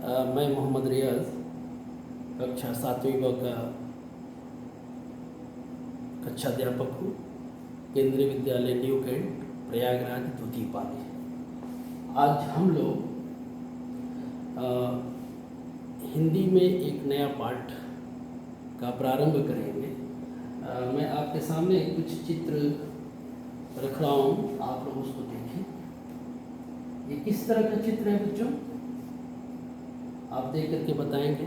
मैं मोहम्मद रियाज कक्षा 7वीं व का कक्षा अध्यापक हूँ। केंद्रीय विद्यालय न्यू कैंट प्रयागराज द्वितीय पाली। आज हम लोग हिंदी में एक नया पाठ का प्रारंभ करेंगे। मैं आपके सामने कुछ चित्र रख रहा हूँ, आप लोग उसको देखें। ये किस तरह का चित्र है बच्चों? आप देख करके बताएंगे।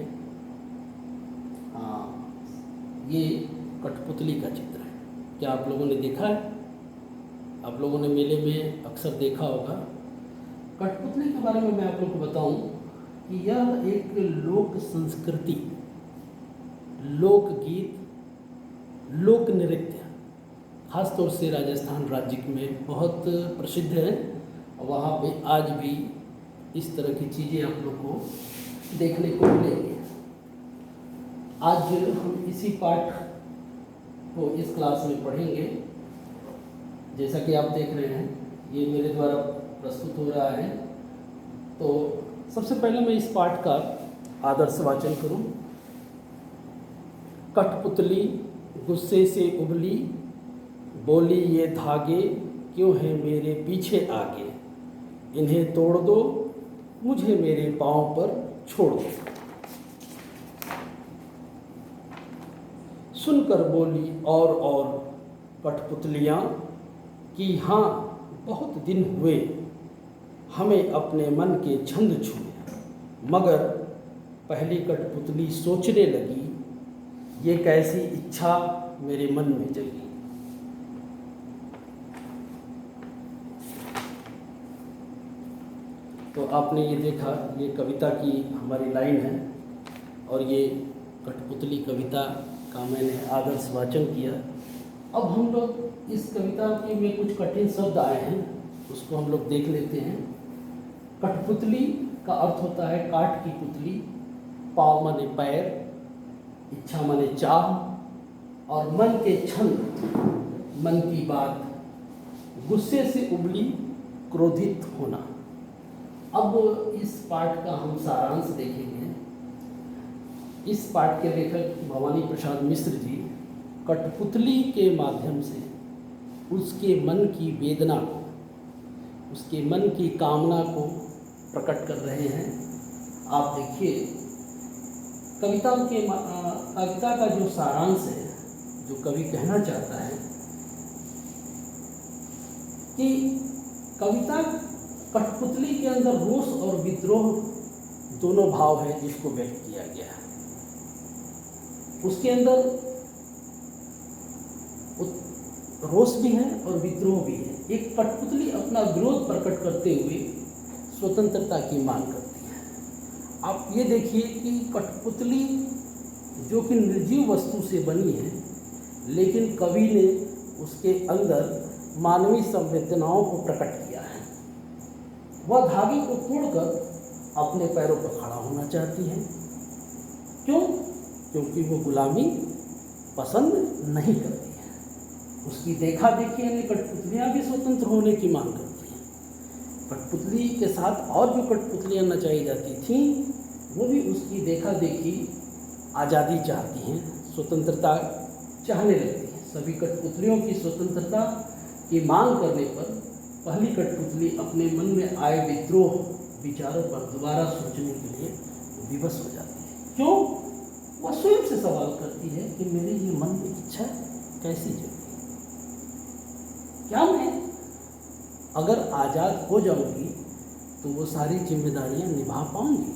हाँ, ये कठपुतली का चित्र है। क्या आप लोगों ने देखा है? आप लोगों ने मेले में अक्सर देखा होगा। कठपुतली के बारे में मैं आप लोग को बताऊं कि यह एक लोक संस्कृति, लोकगीत, लोक नृत्य खास तौर से राजस्थान राज्य में बहुत प्रसिद्ध है। वहाँ पे आज भी इस तरह की चीज़ें आप लोग को देखने को मिलेंगे। आज हम इसी पाठ को इस क्लास में पढ़ेंगे। जैसा कि आप देख रहे हैं, ये मेरे द्वारा प्रस्तुत हो रहा है। तो सबसे पहले मैं इस पाठ का आदर्श वाचन करूं। कठपुतली गुस्से से उबली, बोली ये धागे क्यों हैं मेरे पीछे आगे, इन्हें तोड़ दो मुझे मेरे पाँव पर छोड़ दो। सुनकर बोली और कठपुतलियाँ कि हाँ बहुत दिन हुए हमें अपने मन के छंद छुए। मगर पहली कठपुतली सोचने लगी, ये कैसी इच्छा मेरे मन में जगी। तो आपने ये देखा, ये कविता की हमारी लाइन है और ये कठपुतली कविता का मैंने आदर्श वाचन किया। अब हम लोग इस कविता के में कुछ कठिन शब्द आए हैं, उसको हम लोग देख लेते हैं। कठपुतली का अर्थ होता है काठ की पुतली, पाँव माने पैर, इच्छा माने चाह और मन के छंद, मन की बात, गुस्से से उबली, क्रोधित होना। अब इस पाठ का हम सारांश देखेंगे। इस पाठ के लेखक भवानी प्रसाद मिश्र जी कठपुतली के माध्यम से उसके मन की वेदना को, उसके मन की कामना को प्रकट कर रहे हैं। आप देखिए, कविता का जो सारांश है, जो कवि कहना चाहता है कि कविता कठपुतली के अंदर रोष और विद्रोह दोनों भाव है जिसको व्यक्त किया गया है। उसके अंदर रोष भी है और विद्रोह भी है। एक कठपुतली अपना विरोध प्रकट करते हुए स्वतंत्रता की मांग करती है। आप ये देखिए कि कठपुतली जो कि निर्जीव वस्तु से बनी है, लेकिन कवि ने उसके अंदर मानवीय संवेदनाओं को प्रकट किया है। वह धागे को तोड़कर अपने पैरों पर खड़ा होना चाहती है। क्यों? क्योंकि वो गुलामी पसंद नहीं करती है। उसकी देखा देखी यानी कठपुतलियाँ भी स्वतंत्र होने की मांग करती हैं। कठपुतली के साथ और जो कठपुतलियाँ नचाई जाती थीं, वो भी उसकी देखा देखी आज़ादी चाहती हैं, स्वतंत्रता चाहने लगती हैं। सभी कठपुतलियों की स्वतंत्रता की मांग करने पर पहली कठपुतली अपने मन में आए विद्रोह विचारों पर दोबारा सोचने के लिए विवश हो जाती है। क्यों? वह स्वयं से सवाल करती है कि मेरे ये मन में इच्छा कैसी जगी? क्या मैं अगर आज़ाद हो जाऊंगी तो वो सारी जिम्मेदारियां निभा पाऊंगी?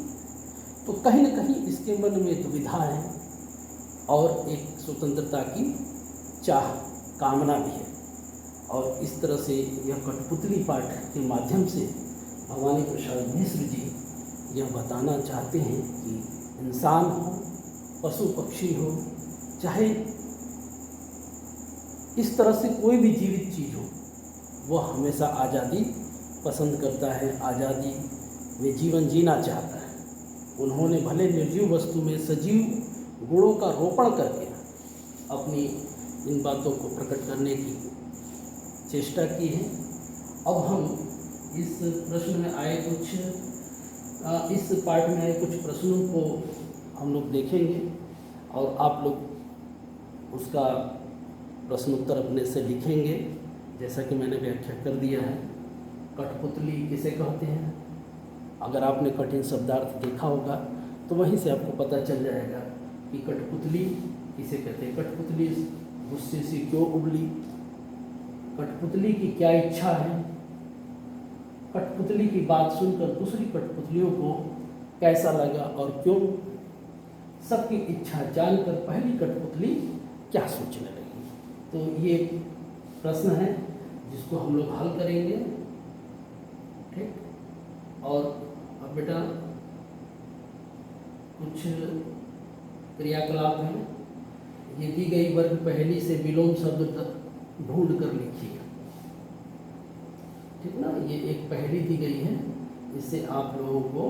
तो कहीं न कहीं इसके मन में दुविधा है और एक स्वतंत्रता की चाह, कामना भी है। और इस तरह से यह कठपुतली पाठ के माध्यम से भवानी प्रसाद मिश्र जी यह बताना चाहते हैं कि इंसान हो, पशु पक्षी हो, चाहे इस तरह से कोई भी जीवित चीज़ हो, वह हमेशा आज़ादी पसंद करता है, आज़ादी में जीवन जीना चाहता है। उन्होंने भले निर्जीव वस्तु में सजीव गुणों का रोपण करके अपनी इन बातों को प्रकट करने की चेष्टा की है। अब हम इस प्रश्न में आए कुछ इस पार्ट में आए कुछ प्रश्नों को हम लोग देखेंगे और आप लोग उसका प्रश्नोत्तर अपने से लिखेंगे। जैसा कि मैंने व्याख्या कर दिया है, कठपुतली किसे कहते हैं। अगर आपने कठिन शब्दार्थ देखा होगा तो वहीं से आपको पता चल जाएगा कि कठपुतली किसे कहते हैं। कठपुतली गुस्से से क्यों उबली, कठपुतली की क्या इच्छा है, कठपुतली की बात सुनकर दूसरी कठपुतलियों को कैसा लगा और क्यों, सबकी इच्छा जानकर पहली कठपुतली क्या सोचने लगी। तो ये प्रश्न है जिसको हम लोग हल करेंगे। ठीक, और अब बेटा कुछ क्रियाकलाप हैं। ये दी गई वर्ग पहली से विलोम शब्द तक ढूंढ कर लिखिए। ठीक ना, ये एक पहेली दी गई है, इससे आप लोगों को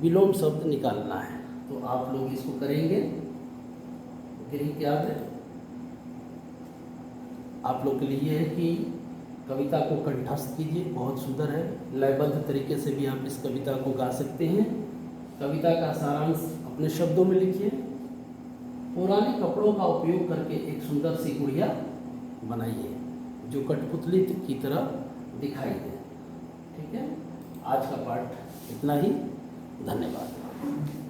विलोम शब्द निकालना है। तो आप लोग इसको करेंगे। गृह क्या है आप लोग के लिए ये है कि कविता को कंठस्थ कीजिए, बहुत सुंदर है। लयबद्ध तरीके से भी आप इस कविता को गा सकते हैं। कविता का सारांश अपने शब्दों में लिखिए। पुराने कपड़ों का उपयोग करके एक सुंदर सी गुड़िया बनाइए जो कठपुतली की तरह दिखाई दे। ठीक है, आज का पाठ इतना ही। धन्यवाद।